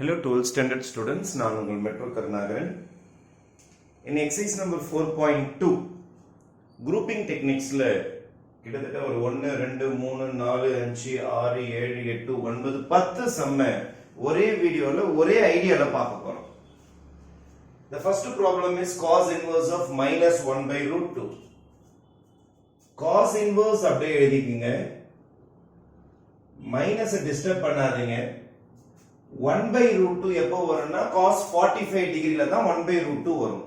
Hello 12th standard students, நான் உங்கள் metro Karunakaran. In exercise number 4.2 grouping techniquesல கிட்டத்தட்ட ஒரு 1 2 3 4 5 6 7 8 9 10 சம்ம ஒரே வீடியோல ஒரே ஐடியால பார்க்க போறோம். The first problem is cos inverse of minus 1 by root 2. Cos inverse அப்படியே எழுதிக்கங்க. மைனஸ் டிஸ்டர்ப் பண்ணாதீங்க. 1 by root 2 எப்போ வரும்னா cos 45 டிகிரில தான் 1 by root 2 வரும்.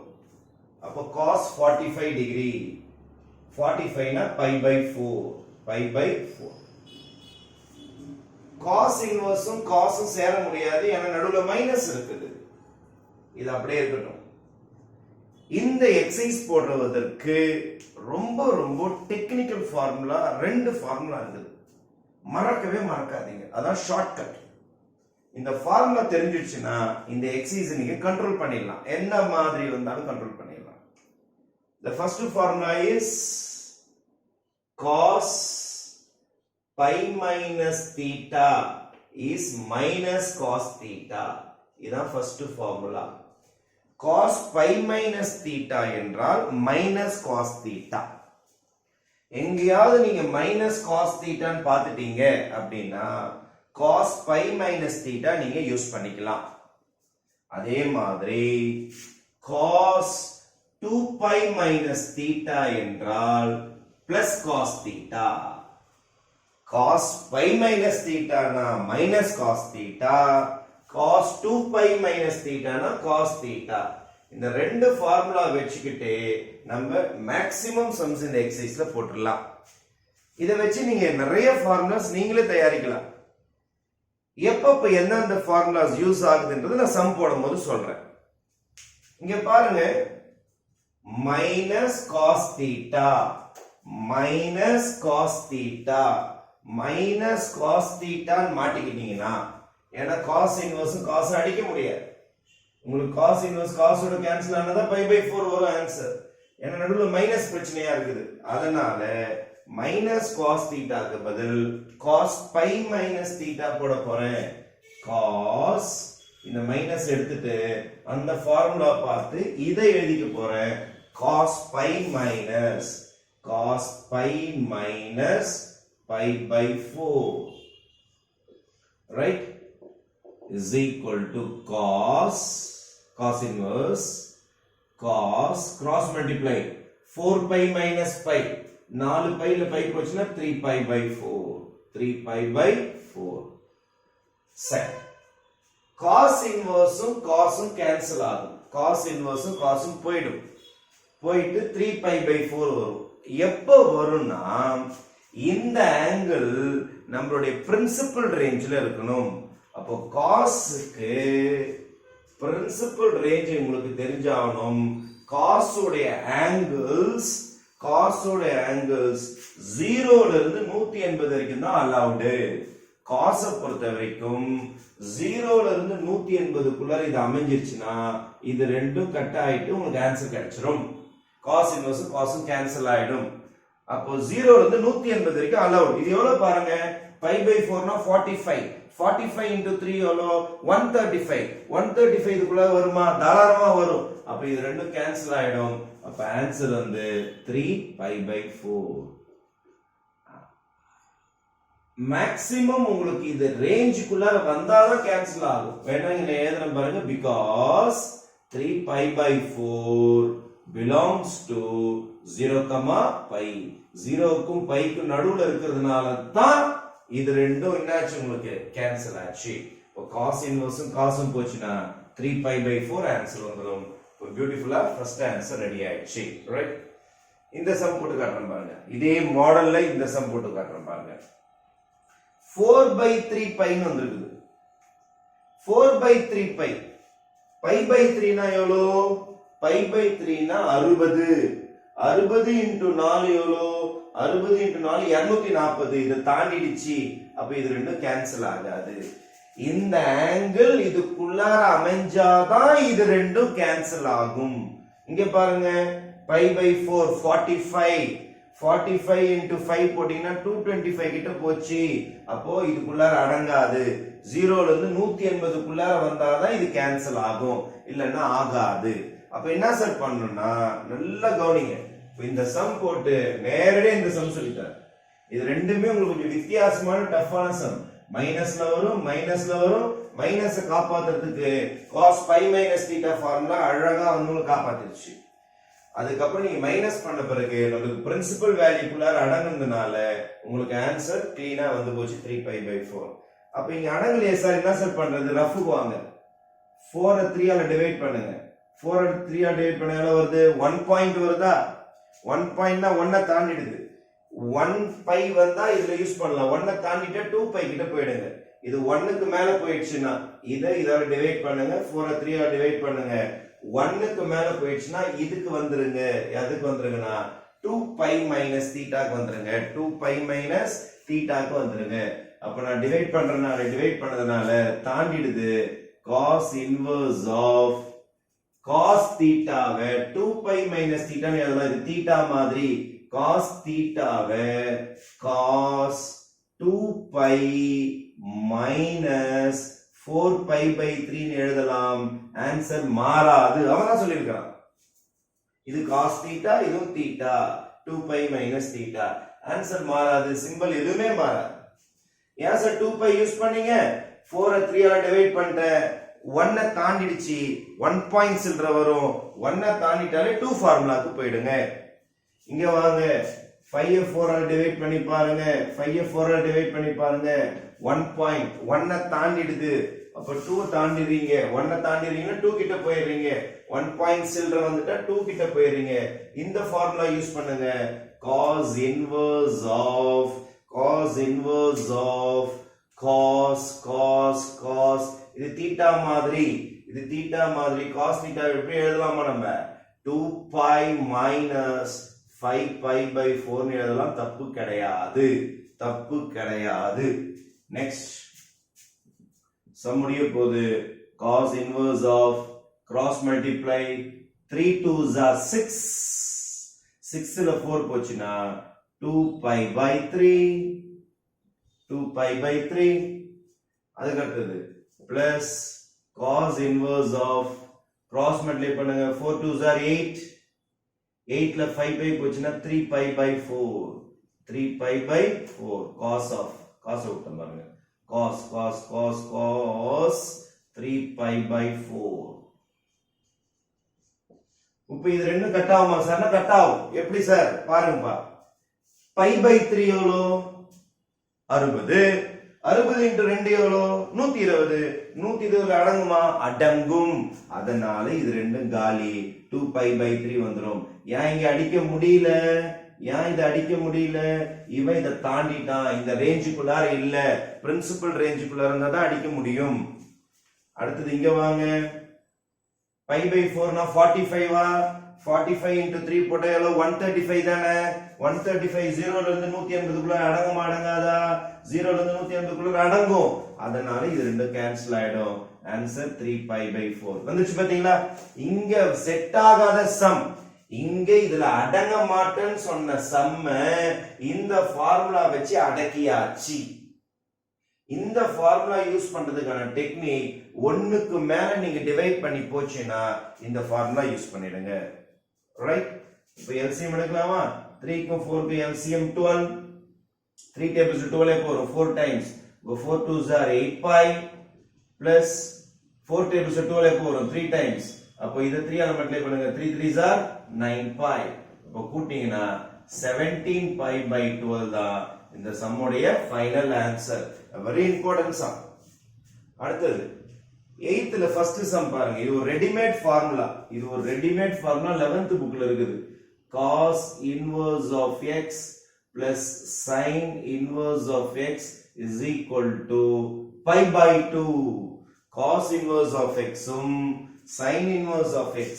அப்போ cos 45 டிகிரி 45 னா pi by 4 cos இன்வர்ஸும் cosம் சேர முடியாது, ஏன்னா நடுவுல மைனஸ் இருக்குது. இது அப்படியே இருக்கட்டும். இந்த எக்ஸசைஸ் போடுவதற்கு ரொம்ப ரொம்ப டெக்னிக்கல் ஃபார்முலா, ரெண்டு ஃபார்முலா இருக்குது, மறக்கவே மறக்காதீங்க. அதான் ஷார்ட்கட். இந்த ஃபார்முலா தெரிஞ்சிடுச்சுன்னா இந்த எக்ஸசைஸ் நீங்க கண்ட்ரோல் பண்ணிடலாம், என்ன மாதிரி வந்தாலும் கண்ட்ரோல் பண்ணிடலாம். The first formula is cos pi minus theta is minus cos theta. இதான் first formula. Cos pi minus theta என்றால் minus cos theta. எங்கேயாவது நீங்க minus cos theta ன்னு பார்த்துட்டீங்க அப்படின்னா cos pi minus theta நீங்க யூஸ் பண்ணிக்கலாம். அதே மாதிரி cos 2 pi minus theta என்றால் plus cos theta. Cos pi minus theta na minus cos theta, cos 2 pi minus theta na cos theta. இந்த ரெண்டு ஃபார்முலா வச்சுக்கிட்டு நம்ம மேக்ஸிமம் சம்ஸ் இந்த எக்ஸசைஸ்ல போட்டுடலாம். இதை வச்சு நீங்க நிறைய ஃபார்முலாஸ் நீங்களே தயாரிக்கலாம். எப்ப எந்தெந்த ஃபார்முலாஸ் யூஸ் ஆகுதுன்றது நான் சம் போடும்போது சொல்றேன். இங்க பாருங்க, minus cos theta minus cos theta minus cos தீட்டான்னு மாட்டிக்கிட்டீங்கன்னா, ஏன்னா காஸ் இன்வர்ஸ் காசு அடிக்க முடியாது. உங்களுக்கு காஸ் இன்வர்ஸ் காசோட கேன்சல் ஆனதா பை பை 4 வரும் ஆன்சர். ஏன்னா நடுவுல மைனஸ் பிரச்சனையா இருக்குது. அதனால மைனஸ் காஸ் தீட்டாக்கு பதில் காஸ் பை மைனஸ் தீட்டா போட போறேன். காஸ் இந்த மைனஸ் எடுத்துட்டு அந்த ஃபார்முலா பார்த்து இதை எழுதிக்க போறேன். Cos pi minus pi by 4, right, is equal to cos inverse cos cross multiply 4 pi minus pi, 4 pi ல pi போச்சுனா 3 pi by 4 set. cos இன்வர்ஸும் cosம் cancel ஆகும். cos இன்வர்ஸும் cosம் போயிட்டு 3 pi by 4 வரும். எப்போ வரும்னா இந்த ஆங்கிள் நம்மளுடைய பிரின்சிபல் ரேஞ்ச்ல இருக்கணும். அப்போ காஸ்க்கு பிரின்சிபல் ரேஞ்ச் உங்களுக்கு தெரிஞ்சாகணும். காஸோடைய ஆங்கிள்ஸ் 0ல இருந்து 180 வரைக்கும் தான் அலௌடு. காஸை பொறுத்த வரைக்கும் 0ல இருந்து 180க்குள்ள இது அமைஞ்சிருச்சுன்னா இது ரெண்டும் கட் ஆயிட்டு உங்களுக்கு ஆன்சர் கிடைச்சிடும். காஸ் இன்வர்ஸ் காஸும் கேன்சல் ஆயிடும். அப்போ 0ல இருந்து 180 வரைக்கும் அலௌட். இது எவ்வளவு பாருங்க, pi by 4 னா 45 into 3 எவ்வளவு 135 இதுக்குள்ள வருமா? தாராளமா வரும். அப்ப இது ரெண்டும் கேன்சல் ஆயிடும். அப்ப ஆன்சர் வந்து 3 pi by 4. மேக்ஸிமம் உங்களுக்கு இது ரேஞ்சுக்குள்ள வந்தாதான் கேன்சல் ஆகும். வேணா இங்க எழுதுறேன் பாருங்க, because 3 pi by 4 belongs to 0, pi. 0க்கும் பைக்கும் நடுவுல இருக்கிறதுனால தான் இது ரெண்டும் என்னாச்சு, உங்களுக்கு கேன்சல் ஆச்சு. இப்போ காஸ் இன்வர்ஸும் காசும் போச்சுன்னா 3 pi by 4 ஆன்சர் வந்துடும். இப்போ பியூட்டிஃபுல்லா ஃபர்ஸ்ட் ஆன்சர் ரெடி ஆயிடுச்சு, ரைட்? இந்த சம் போட்டு காட்டுறேன் பாருங்க. இதே மாடல்ல இந்த சம் போட்டு காட்டுறேன் பாருங்க. 4 by 3 pi ன்னு வந்திருக்குது. 4 by 3 pi by 3 னா எவ்வளோ? pi by 3 னா 60 into 4 எவ்வளோ? 60 into 4 240. இதை தாண்டிடுச்சு. அப்ப இது ரெண்டும் கேன்சல் ஆகாது. இந்த ஆங்கிள் இதுக்குள்ளார அமைஞ்சாதான் இது ரெண்டும் கேன்சல் ஆகும். இங்க பாருங்க, pi by 4 45 45 into 5 போட்டீங்கன்னா 225 கிட்ட போச்சு. அப்போ இதுக்குள்ளார அடங்காது. 0ல இருந்து 180 குள்ளார வந்தாதான் இது கேன்சல் ஆகும், இல்லன்னா ஆகாது. அப்ப என்ன சார் பண்ணணும்னா நல்லா கவனிங்க. இந்த சம் போட்டு நேரடியா இந்த சம் சொல்லிட்டார். இது ரெண்டுமே உங்களுக்கு கொஞ்சம் வித்தியாசமான டஃப்பான சம். மைனஸ்ல வரும், மைனஸ காப்பாத்துறதுக்கு cos pi minus theta formula அழகா வந்து காப்பாத்திருச்சு. அதுக்கப்புறம் நீங்க மைனஸ் பண்ண பிறகு நமக்கு பிரின்சிபல் வேல்யூக்குள்ளார அடங்குனதுனால உங்களுக்கு ஆன்சர் கிளீனா வந்து போச்சு 3π/4. அப்ப இங்க அடங்கலையே சார், என்ன சார் பண்றது? ரஃப்க்கு வாங்க. 4 3 ஆல டிவைட் பண்ணுங்க. 4 3 ஆல டிவைட் பண்ண எவ்வளவு வருது? 1 பாயிண்ட் வருதா? 1 பாயிண்ட்னா 1 தாண்டிடுது. 1π வந்தா இதுல யூஸ் பண்ணலாம். 1 தாண்டிட்டா 2π கிட்ட போயிடுங்க. இது 1க்கு மேல போயிடுச்சுன்னா இதால டிவைட் பண்ணுங்க. 4 3 ஆல டிவைட் பண்ணுங்க. 1க்கு மேல போயிடுச்சுன்னா இதுக்கு வந்துருங்க. எதுக்கு வந்துருங்கன்னா 2π minus thetaக்கு வந்துருங்க. 2π minus thetaக்கு வந்துருங்க. அப்ப நான் டிவைட் பண்ணதுனால தாண்டிடுது. cos inverse of cos thetaவை 2π minus theta ன்னு எழுதலாம். இது theta மாதிரி cos thetaவை cos 2π minus 4π/3 ன்னு எழுதலாம். ஆன்சர் மாறாது. அவன் தான் சொல்லியிருக்கான். இது cos theta, இதுவும் theta, 2π minus theta. ஆன்சர் மாறாது. சிம்பிள் எதுவுமே மாறாது. ஏன் சார் 2π யூஸ் பண்ணீங்க? 4 3 ஆல டிவைட் பண்ணிட்டேன். 1 தாண்டிடுச்சு. 1 பாயிண்ட்ஸ் வரும். 1 தாண்டிட்டாலே 2 ஃபார்முலாக்கு போயிடுங்க. இங்க வாங்க. 5 4 ஆல டிவைட் பண்ணி பாருங்க. 5 4 ஆல டிவைட் பண்ணி பாருங்க. 1 பாயிண்ட் 1 தாண்டிடுது. அப்ப 2 தாண்டிடுறீங்க. 1 தாண்டிடுறீங்கன்னா 2 கிட்ட போயிடுறீங்க. 1 பாயிண்ட் சில்ற வந்துட்டா 2 கிட்ட போயிடுறீங்க. இந்த ஃபார்முலா யூஸ் பண்ணுங்க. cos inverse of cos இது தீட்டா மாதிரி, cos theta எப்படி எழுதலாமா? நம்ம 2π minus 5π/4 ன்னு எழுதலாம். தப்பு கிடையாது. நெக்ஸ்ட் சம் முடிய போகுது. cos inverse of cross multiply 3 2s are 6. 6ல 4 போச்சுன்னா 2π/3. அதுக்கு அடுத்தது plus cos inverse of cross multiply பண்ணுங்க. 4 2s are 8. 8ல 5π போச்சுன்னா 3π/4. 3π/4 cos விட்டோம் பாருங்க. cos 3π/4. இப்போ இது ரெண்டும் கட் ஆகுமா சார்? கட் ஆகும். எப்படி சார் பாருங்கப்பா. π/3 எவ்வளோ? 60. 60 into 2 எவ்வளோ? 120. 120 அடங்குமா? அடங்கும். அதனால இது ரெண்டும் காலி. 2π/3 வந்துரும். ஏன் இங்க அடிக்க முடியல? இவன் இதை தாண்டிட்டான். இந்த ரேஞ்சுக்குள்ளார இல்ல. பிரின்சிபல் ரேஞ்சுக்குள்ளார இருந்தா தான் அடிக்க முடியும். அடுத்தது இங்க வாங்க. π/4 னா 45 45 into 3 போட்டா எவ்வளவு? 135 தானே? 135 0ல இருந்து 180 குள்ள அடங்குமா அடங்காதா? 0ல இருந்து 180 குள்ள அடங்கும். அதனால இது ரெண்டும் கேன்சல் ஆயிடும். ஆன்சர் 3π/4 வந்துச்சு. பாத்தீங்களா? இங்க செட் ஆகாத சம், இங்க இதுல அடங்க மாட்டேன்னு சொன்ன சம்ம இந்த ஃபார்முலா வச்சு அடக்கியாச்சு. இந்த ஃபார்முலா யூஸ் பண்றதுக்கான டெக்னிக், ஒண்ணுக்கு மேல நீங்க டிவைட் பண்ணி போச்சுன்னா இந்த ஃபார்முலா யூஸ் பண்ணிடுங்க. ரைட்? இப்போ எல்சிஎம் எடுக்கலாமா? 3 க்கு 4 க்கு எல்சிஎம் 12. 3 tables 12 போறோம் 4 times. இப்போ 4 2s are 8π plus 4 tables 12 போறோம் 3 times. அப்போ இத 3 ஆல மல்டிப்ளை பண்ணுங்க. 3 3s are 9π. அப்போ கூட்டினீங்கன்னா 17π/12 தான் இந்த சம்முடைய final answer. Very important sum. அடுத்தது 8th ஃபர்ஸ்ட் சம் பாருங்க. இது ஒரு ரெடிமேட் ஃபார்முலா. 11th புக்ல இருக்குது. cos inverse of x plus sin inverse of x is equal to π/2. cos inverse of x sin inverse of x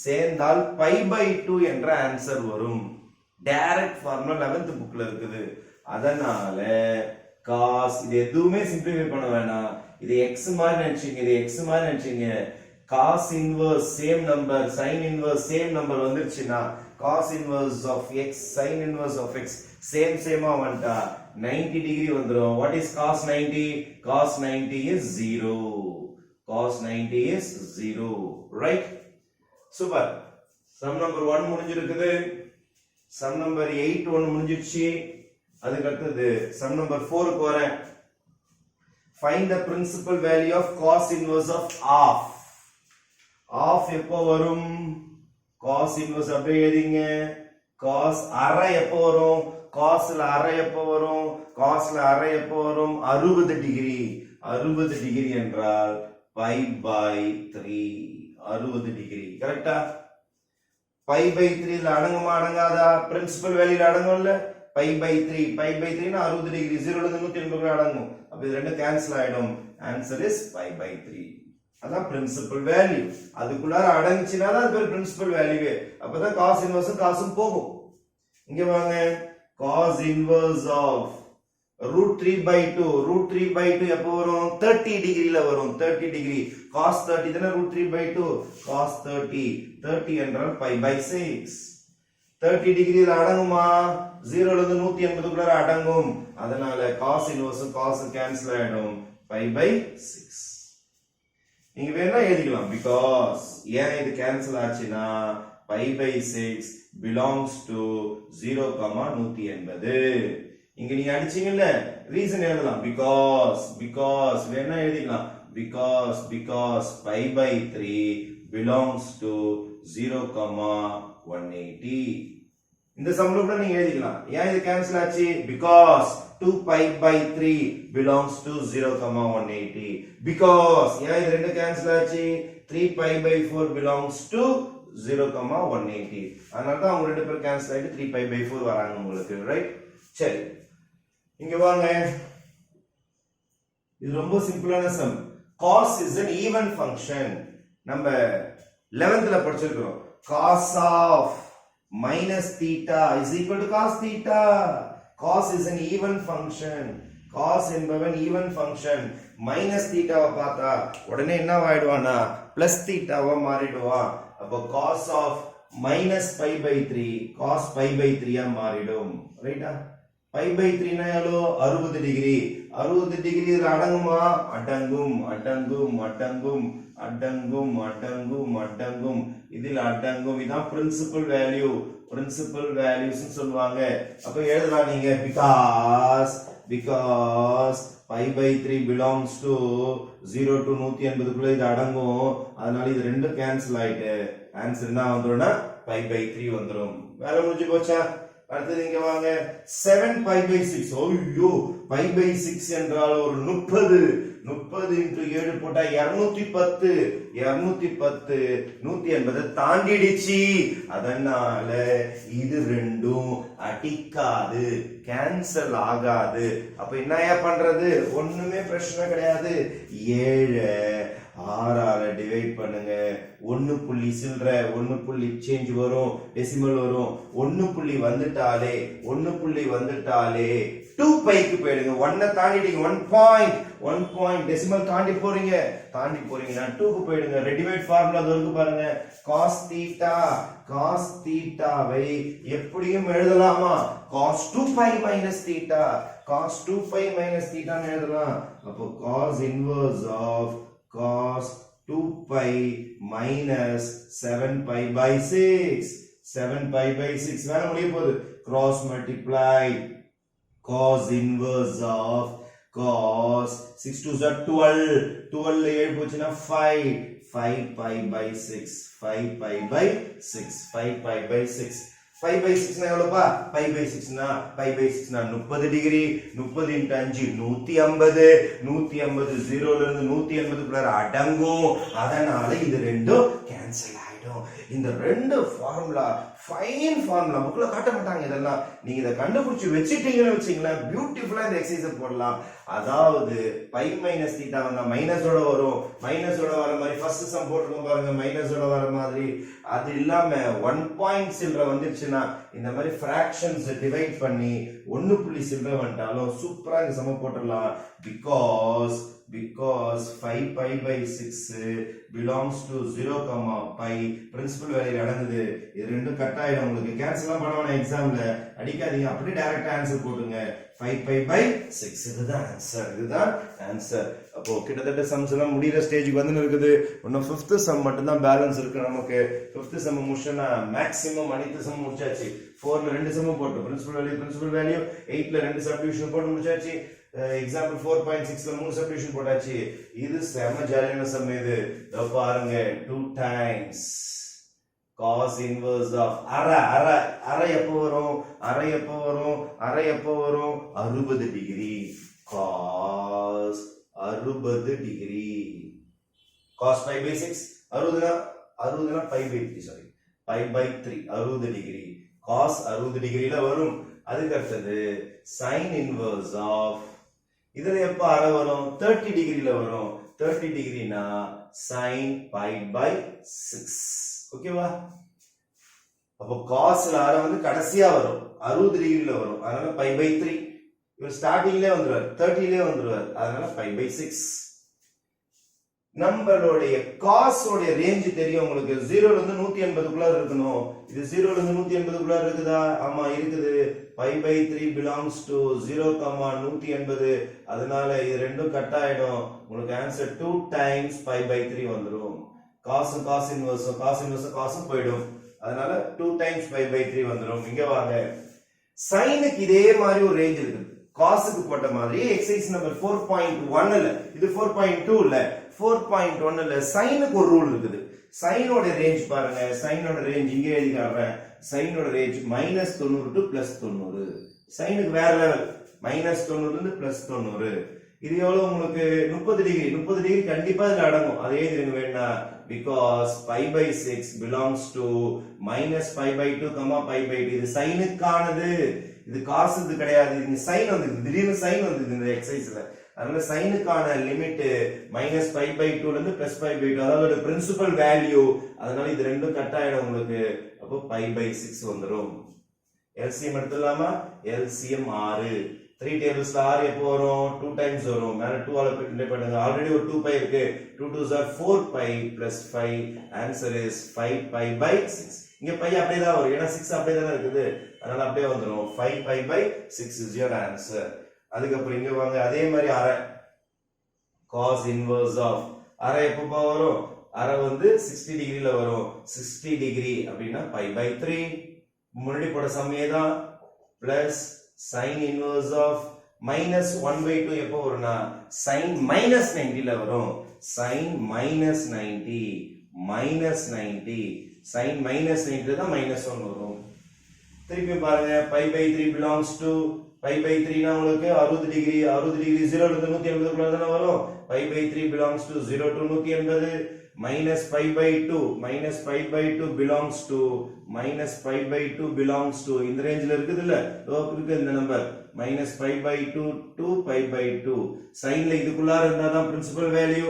சேர்ந்தால் π/2 என்ற answer வரும். Direct formula 11th புக்ல இருக்குது. அதனால cos, இது எதுவுமே சிம்பிளிஃபை பண்ண வேணாம். இது x மாதிரி நினைச்சீங்க. cos inverse same number, sin inverse same number வந்துருச்சுன்னா cos inverse of x sin inverse of x same வந்துட்டா 90 degree வந்துரும். What is cos 90? Cos 90 is 0. Cos 90 is 0. Right? Super. Sum number 1 முடிஞ்சிருக்குது. Sum number 8 ஒன்னு முடிஞ்சிருச்சு. அதுக்கு அடுத்தது sum number 4 க்கு வரேன். Find the principal value of cos inverse of half. Half எப்போ வரும்? cos inverse அப்படியே எழுதிங்க. cos அரை எப்போ வரும்? cos ல அரை எப்போ வரும்? cos ல அரை எப்போ வரும்? 60 டிகிரி. 60 டிகிரி என்றால் pi by 3. 60 டிகிரி. கரெக்ட்டா? pi by 3 ல அடங்குமா அடங்காதா? Principal வேல்யூல அடங்கும்ல? pi by 3. pi by 3 னா 60 டிகிரி. 0 ல இருந்து 180 அடங்கும். அப்ப இது ரெண்டும் கேன்சல் ஆயிடும். Answer is pi by 3. அதான் பிரின்சிபல் வேல்யூ. அதுக்குள்ளார அடங்குச்சுனா தான் அது பேர் பிரின்சிபல் வேல்யூவே. அப்பதான் cos inverse காசும் போகும். இங்க வாங்க. cos inverse of root 3 by 2. root 3 by 2 எப்போ வரும்? 30 டிகிரில வரும். 30 டிகிரி. cos 30 தான root 3 by 2. cos 30. 30 என்றால் pi by 6. 30 டிகிரில அடங்குமா? 0 ல இருந்து 180 குள்ளார அடங்கும். அதனால cos inverse cos கேன்சல் ஆயிடும். pi by 6. நீங்க வேணா எழுதிக்கலாம். because ஏன் இது கேன்சல் ஆச்சுனா pi by 6 belongs to 0, 180. இங்க நீங்க அடிச்சீங்கல்ல ரீசன் எழுதலாம். because வேணா எழுதிக்கலாம். because pi by 3 belongs to 0, 180. இந்த சம்ல கூட நீங்க எழுதிக்கலாம். ஏன் இது கேன்சல் ஆச்சு? because 2 pi by 3 belongs to 0, 180. because ஏன் இது ரெண்டு கேன்சல் ஆச்சு? 3 pi by 4 belongs to 0, 180. அதனால தான் அவங்க ரெண்டு பேர் கேன்சல் ஆயிட்டு 3 pi by 4 வராங்க உங்களுக்கு. ரைட்? சரி, இங்க வாங்க. இது ரொம்ப சிம்பிளான some. cos is an even function. நம்ம 11th ல படிச்சிருக்கோம். cos of minus theta is equal to cos theta. cos is an even function. cos என்பவன் even function. minus theta வ பார்த்தா உடனே என்ன ஆயிடுவானா plus theta வ மாறிடுவான். அப்போ cos of minus pi by 3 cos pi by 3 ஆ மாறிடும். ரைட்டா? pi by 3 னா எவ்வளவு? 60 டிகிரி. 60 டிகிரி இதுல அடங்குமா? அடங்கும். அடங்கும். அடங்கும். அடங்கும். அடங்கும். அடங்கும். இதில் அடங்கும். இதான் பிரின்சிபல் வேல்யூ. பிரின்சிபல் வேல்யூஸ் சொல்லுவாங்க. அப்ப எழுதலாம் நீங்க because pi by 3 belongs to 0 to 180 குள்ள இது அடங்கும். அதனால இது ரெண்டு கேன்சல் ஆயிட்டு ஆன்சர் என்ன வந்துரும்னா pi by 3 வந்துரும். வேற முடிஞ்சு போச்சா? அடுத்து இங்க வாங்க. 7 pi by 6. ஐயோ, pi by 6 என்றால் ஒரு 30. 30 into 7 போட்டா 210. 210 180 தாண்டிடுச்சு. அதனால இது ரெண்டும் அடிக்காது, கேன்சல் ஆகாது. அப்ப என்னயா பண்றது? ஒண்ணுமே பிரச்சனை கிடையாது. 7 6ஆல டிவைட் பண்ணுங்க. 1 புள்ளி சில்ற 1 புள்ளி சேஞ்ச் வரும், டெசிமல் வரும். 1 புள்ளி வந்துட்டாலே 2 பைக்கு போயிடுங்க. 1 தாண்டிட்டீங்க. 1 பாயிண்ட் டெசிமல் தாண்டி போறீங்கன்னா 2 க்கு போயிடுங்க. ரெடிமேட் ஃபார்முலா அது இருக்கு பாருங்க. cos தீட்டாவை எப்படியும் எழுதலாமா? cos 2 pi minus theta. cos 2 pi minus theta ன்னு எழுதலாம். அப்போ cos inverse of cos 2 pi minus 7 pi by 6. 7 pi by 6 வேற முடிய போகுது. cross multiply cos inverse of cos 6 to 12. 12 ல 7 போச்சுனா 5 pi by 6. 5 pi by 6. 5 pi by 6. 5 by 6 னா எவ்வளவுப்பா? 5 by 6 னா 30 டிகிரி. 30 into 5 150. 150 0 ல இருந்து 180 குள்ள அடங்கும். அதனால இது ரெண்டும் கேன்சல் ஆயிடும். இந்த ரெண்டு ஃபார்முலா ஃபைன் ஃபார்முலா புக்ல காட்ட மாட்டாங்க. இதெல்லாம் நீங்க இத கண்டுபிடிச்சு வச்சிட்டீங்கன்னு வெச்சீங்களா, பியூட்டிஃபுல்லா இந்த எக்சர்சைஸ் போடலாம். அதாவது pi minus theta வந்தா மைனஸோட வரும். மைனஸோட வர மாதிரி ஃபர்ஸ்ட் சம் போட்டுறோம் பாருங்க. மைனஸோட வர மாதிரி அது இல்லாம 1 பாயிண்ட் சில்ற வந்துருச்சுனா இந்த மாதிரி ஃபிராக்ஷன்ஸ் டிவைட் பண்ணி 1 புள்ளி சில்ற வந்துட்டாலும் சூப்பரா இந்த சம போட்டுறலாம். because 5 pi by 6 belongs to 0, pi principal value அடங்குது. இது ரெண்டும் கட் கட் ஆயிடும் உங்களுக்கு. கேன்சல்லாம் பண்ண வேணாம், எக்ஸாம்ல அடிக்காதீங்க, அப்படியே டைரக்டா ஆன்சர் போடுங்க. 5π/6 இதுதான் ஆன்சர். அப்போ கிட்டத்தட்ட சம்ஸ் எல்லாம் முடிகிற ஸ்டேஜுக்கு வந்து இருக்குது. இன்னும் 5th சம் மட்டும் தான் பேலன்ஸ் இருக்கு நமக்கு. 5th சம் முடிச்சோம்னா மேக்ஸிமம் அனைத்து சம் முடிச்சாச்சு. 4ல 2 சம் போட்டு பிரின்சிபல் வேல்யூ 8ல 2 சப்டிவிஷன் போட்டு முடிச்சாச்சு. எக்ஸாம்பிள் 4.6ல 3 சப்டிவிஷன் போட்டாச்சு. இது செம ஜாலியான சம் இது. பாருங்க 2 டைம்ஸ் cos inverse of அரை எப்போ வரும் 60 டிகிரி. cos 60 degree. cos π/6 60னா π/3 சாரி π/3 60 டிகிரி. cos 60 டிகிரில வரும். அதுக்கு அடுத்தது sin inverse of இதுல எப்ப அரை வரும் 30 டிகிரில வரும். 30 டிகிரினா sin π/6. ஓகேவா? அப்போ cosல அரை வந்து கடைசியா வரும் 60 டிகிரில வரும். அதனால π/3. இவர் ஸ்டார்டிங்லயே வந்துருவார், 30லயே வந்துருவார். அதனால π/6. நம்மளுடைய cos உடைய ரேஞ்ச் தெரியும் உங்களுக்கு. 0ல இருந்து 180க்குள்ள இருக்கணும். இது 0ல இருந்து 180க்குள்ள இருக்குதா? ஆமா இருக்குது. π/3 belongs to 0, 180. அதனால இது ரெண்டும் கட் ஆயிடும். உங்களுக்கு ஆன்சர் 2 times π/3 வந்துரும். cos inverse போய்டும். அதனால 2 times π/3 வந்துரும். இங்க வாங்க, சைனுக்கு இதே மாதிரி ஒரு ரேஞ்ச் இருக்குது. காசுக்கு போட்ட மாதிரி எக்ஸசைஸ் நம்பர் 4.1 இல்ல, இது 4.2 இல்ல, 4.1 இல்ல, சைனுக்கு ஒரு ரூல் இருக்குது. சைனோட ரேஞ்ச் பாருங்க. சைனோட ரேஞ்ச் இங்கே எழுதி காட்டுறேன். சைனோட ரேஞ்ச் -90 to +90. சைனுக்கு வேற லெவல். -90 இருந்து +90. இது எவ்வளவு உங்களுக்கு 30 டிகிரி கண்டிப்பா இதுல அடங்கும். அதே இதுங்க வேணா because π/6 belongs to -π/2, π/2. இது சைனுக்கானது, இது காசுக்கு கிடையாது. இது சைன் வந்து திடீர்னு சைன் வந்து இந்த எக்ஸசைஸ்ல. அதனால சைனுக்கான லிமிட் -π/2ல இருந்து +π/2, அதாவது பிரின்சிபல் வேல்யூ. அதனால இது ரெண்டும் கட் ஆயிடும் உங்களுக்கு. அப்போ π/6 வந்துரும். LCM எடுத்துடலாமா? LCM 6. 3 டேபிள்ஸ்ல 6 எப்போ வரும்? 2 டைம்ஸ் வரும். மேல 2 ஆல மல்டிப்ளை பண்ணுங்க. ஆல்ரெடி ஒரு 2π இருக்கு. 2 2s are 4π + 5. Answer is 5π/6. இங்க π அப்படியே தான் வரும், ஏன்னா 6 அப்படியே தான இருக்குது. அதனால அப்படியே வந்துரும். 5π/6 is your answer. அதுக்கு அப்புறம் இங்க வாங்க, அதே மாதிரி அரை cos inverse of அரை எப்போ வரும்? அரை வந்து 60 டிகிரில வரும். 60 டிகிரி அப்படின்னா π/3. முன்னாடி போட சம்மே தான். பிளஸ் sin inverse of -1/2 எப்போ வரும்னா sin -90ல வரும். sin -90 sin -90 தான் -1 வரும். திருப்பி பாருங்க, π/3 belongs to π/3னா உங்களுக்கு 60 டிகிரி. 0ல இருந்து 180க்குள்ள தான வரும். π/3 belongs to 0 to 180. -π/2 belongs to இந்த ரேஞ்சில இருக்குது இல்ல, இருக்கு இந்த நம்பர். -π/2 to π/2. சைன்ல இதுக்குள்ள இருந்தா தான் பிரின்சிபல் வேல்யூ,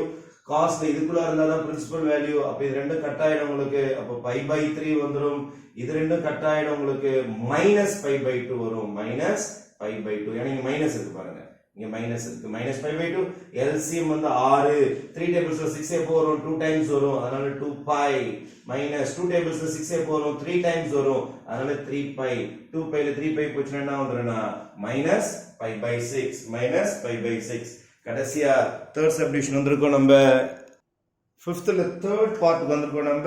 காஸ்ல இதுக்குள்ள இருந்தா தான் பிரின்சிபல் வேல்யூ. அப்ப இது ரெண்டும் கட் ஆயிடும் உங்களுக்கு. அப்ப π/3 வந்துரும். இது ரெண்டும் கட் ஆயிடும் உங்களுக்கு. -π/2 வரும். -π/2. ஏன்னா இங்க மைனஸ் இருக்கு பாருங்க, இங்க மைனஸ் இருக்கு. -π/2. LCM வந்து 6. 3 டேபிள்ஸ்ல 6 எப்போ வரும்? 2 டைம்ஸ் வரும். அதனால 2π. -2 டேபிள்ஸ்ல 6 எப்போ வரும்? 3 டைம்ஸ் வரும். அதனால 3π. 2πல 3π போச்சுனா என்ன வந்துரும்னா -π/6. கடைசியா தேர்ட் சப்டிவிஷன் வந்திருக்கோம் நம்ம. 5thல தேர்ட் பார்ட் வந்திருக்கோம் நம்ம.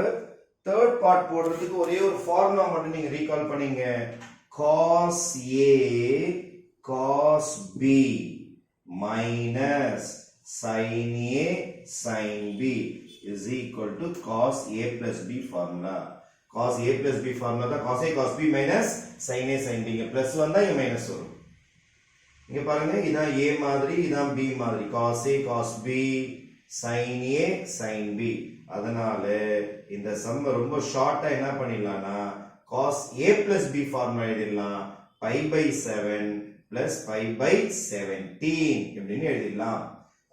தேர்ட் பார்ட் போடுறதுக்கு ஒரே ஒரு ஃபார்முலா மட்டும் நீங்க ரீகால் பண்ணீங்க. cos A cos B minus sin A sin B is equal to cos A plus B formula. cos A plus B formula தான் cos A cos B minus sin A sin B. இங்க plus வந்தா இங்க minus வரும். இங்க பாருங்க, இதான் A மாதிரி, இதான் B மாதிரி. cos A cos B sin A sin B. அதனால இந்த சம் ரொம்ப ஷார்ட்டா என்ன பண்ணிடலாம்னா cos A plus B formula எழுதிடலாம். π/7 plus π/17 இப்படின்னு எழுதிடலாம்.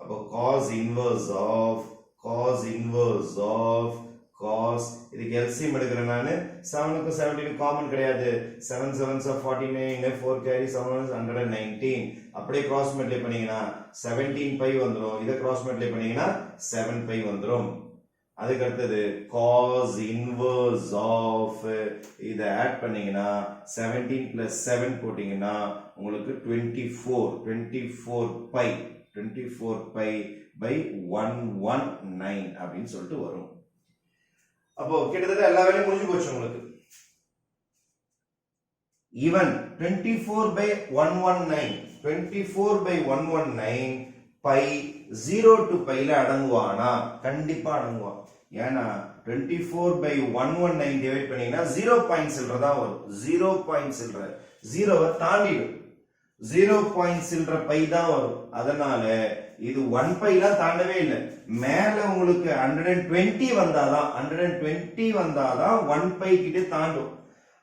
அப்போ cos inverse of cos இதுக்கு LCM எடுக்கிறேன் நானு. 7க்கு 17 காமன் கிடையாது. 7 7s are 49, 4 carry 7 is 119. அப்படியே கிராஸ் மல்டிப்ளை பண்ணீங்கன்னா 17π வந்துரும். இத கிராஸ் மல்டிப்ளை பண்ணீங்கன்னா 7π வந்துரும். அதுக்கு அடுத்தது cos inverse of இதை ஆட் பண்ணீங்கன்னா 17 plus 7 போட்டீங்கன்னா உங்களுக்கு 24 pi by 119 அப்படின்னு சொல்லிட்டு வரும். அப்போ கிட்டத்தட்ட எல்லா வேலையும் முடிஞ்சு போச்சு உங்களுக்கு. Even 24 by 119 by 0 to pi ல அடங்குவானா? கண்டிப்பா அடங்குவான். ஏன்னா 24 by 119 டிவைட் பண்ணீங்கன்னா 0 பாயிண்ட் சில்ற தான் வரும். 0 பாயிண்ட் சில்ற 0வை தாண்டிடும். 0 பாயிண்ட் சில்ற பை தான் வரும். அதனால இது 1 பைலாம் தாண்டவே இல்லை. மேல உங்களுக்கு 120 வந்தாதான் 1 பை கிட்ட தாண்டும்.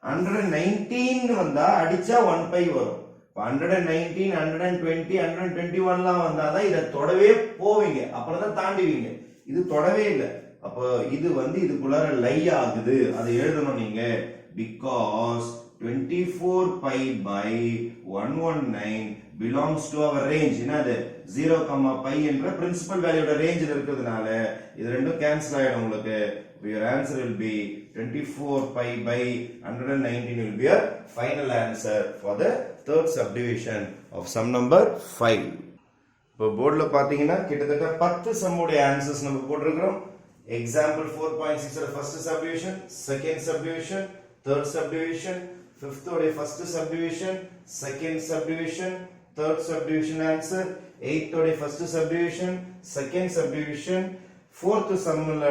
119 வந்தா அடிச்சா 1 பை வரும். 119 120 121 லாம் வந்தாதான் இதை தொடவே போவீங்க, அப்புறம் தான் தாண்டுவீங்க. இது தொடவே இல்லை. அப்போ இது இதுக்குள்ளார லை ஆகுது. அதை எழுதணும் நீங்க. because 24 pi by 119 belongs to our range. என்னது 0, pi என்ற பிரின்சிபல் வேல்யூட ரேஞ்சில் இருக்கிறதுனால இது ரெண்டும் கேன்சல் ஆயிடும் உங்களுக்கு. your answer will be 24 pi by 119 will be your final answer for the third subdivision of sum number 5. இப்போ போர்டுல பாத்தீங்கன்னா கிட்டத்தட்ட 10 சம்முடைய ஆன்சர்ஸ் நம்ம போட்டுருக்கிறோம். Example 4.6 first subdivision, second subdivision, third subdivision, fifth உடைய first subdivision, second subdivision, third subdivision answer, eighth உடைய first subdivision, second subdivision, fourth sumல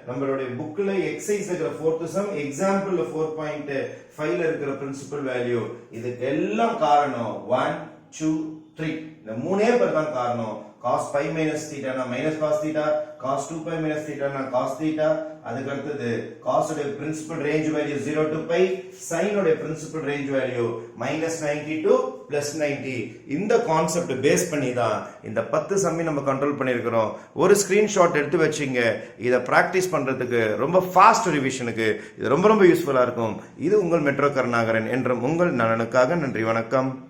நம்மளுடைய புக்ல எக்ஸசைஸ் இருக்கிற fourth sum, எக்ஸாம்பிள்ல 4.5 ல இருக்கிற பிரின்சிபல் வேல்யூ. இதுக்கு எல்லாம் காரணம் 1 2 3 இந்த மூணே பேர் தான் காரணம். cos pi minus theta na minus cos theta, cos 2 pi minus theta na cos theta. அதுக்கு அடுத்தது cos உடைய principal range value 0 to pi, sin உடைய பிரின்சிபல் ரேஞ்ச் வேல்யூ -90 to +90. இந்த கான்செப்ட் பேஸ் பண்ணி தான் இந்த 10 சம்மி நம்ம கண்ட்ரோல் பண்ணியிருக்கிறோம். ஒரு ஸ்கிரீன்ஷாட் எடுத்து வச்சிங்க. இதை பிராக்டிஸ் பண்றதுக்கு ரொம்ப ஃபாஸ்ட் ரிவிஷனுக்கு இது ரொம்ப யூஸ்ஃபுல்லா இருக்கும். இது உங்கள் மெட்ரோ கருணாகரன் என்றும் உங்கள் நலனுக்காக. நன்றி, வணக்கம்.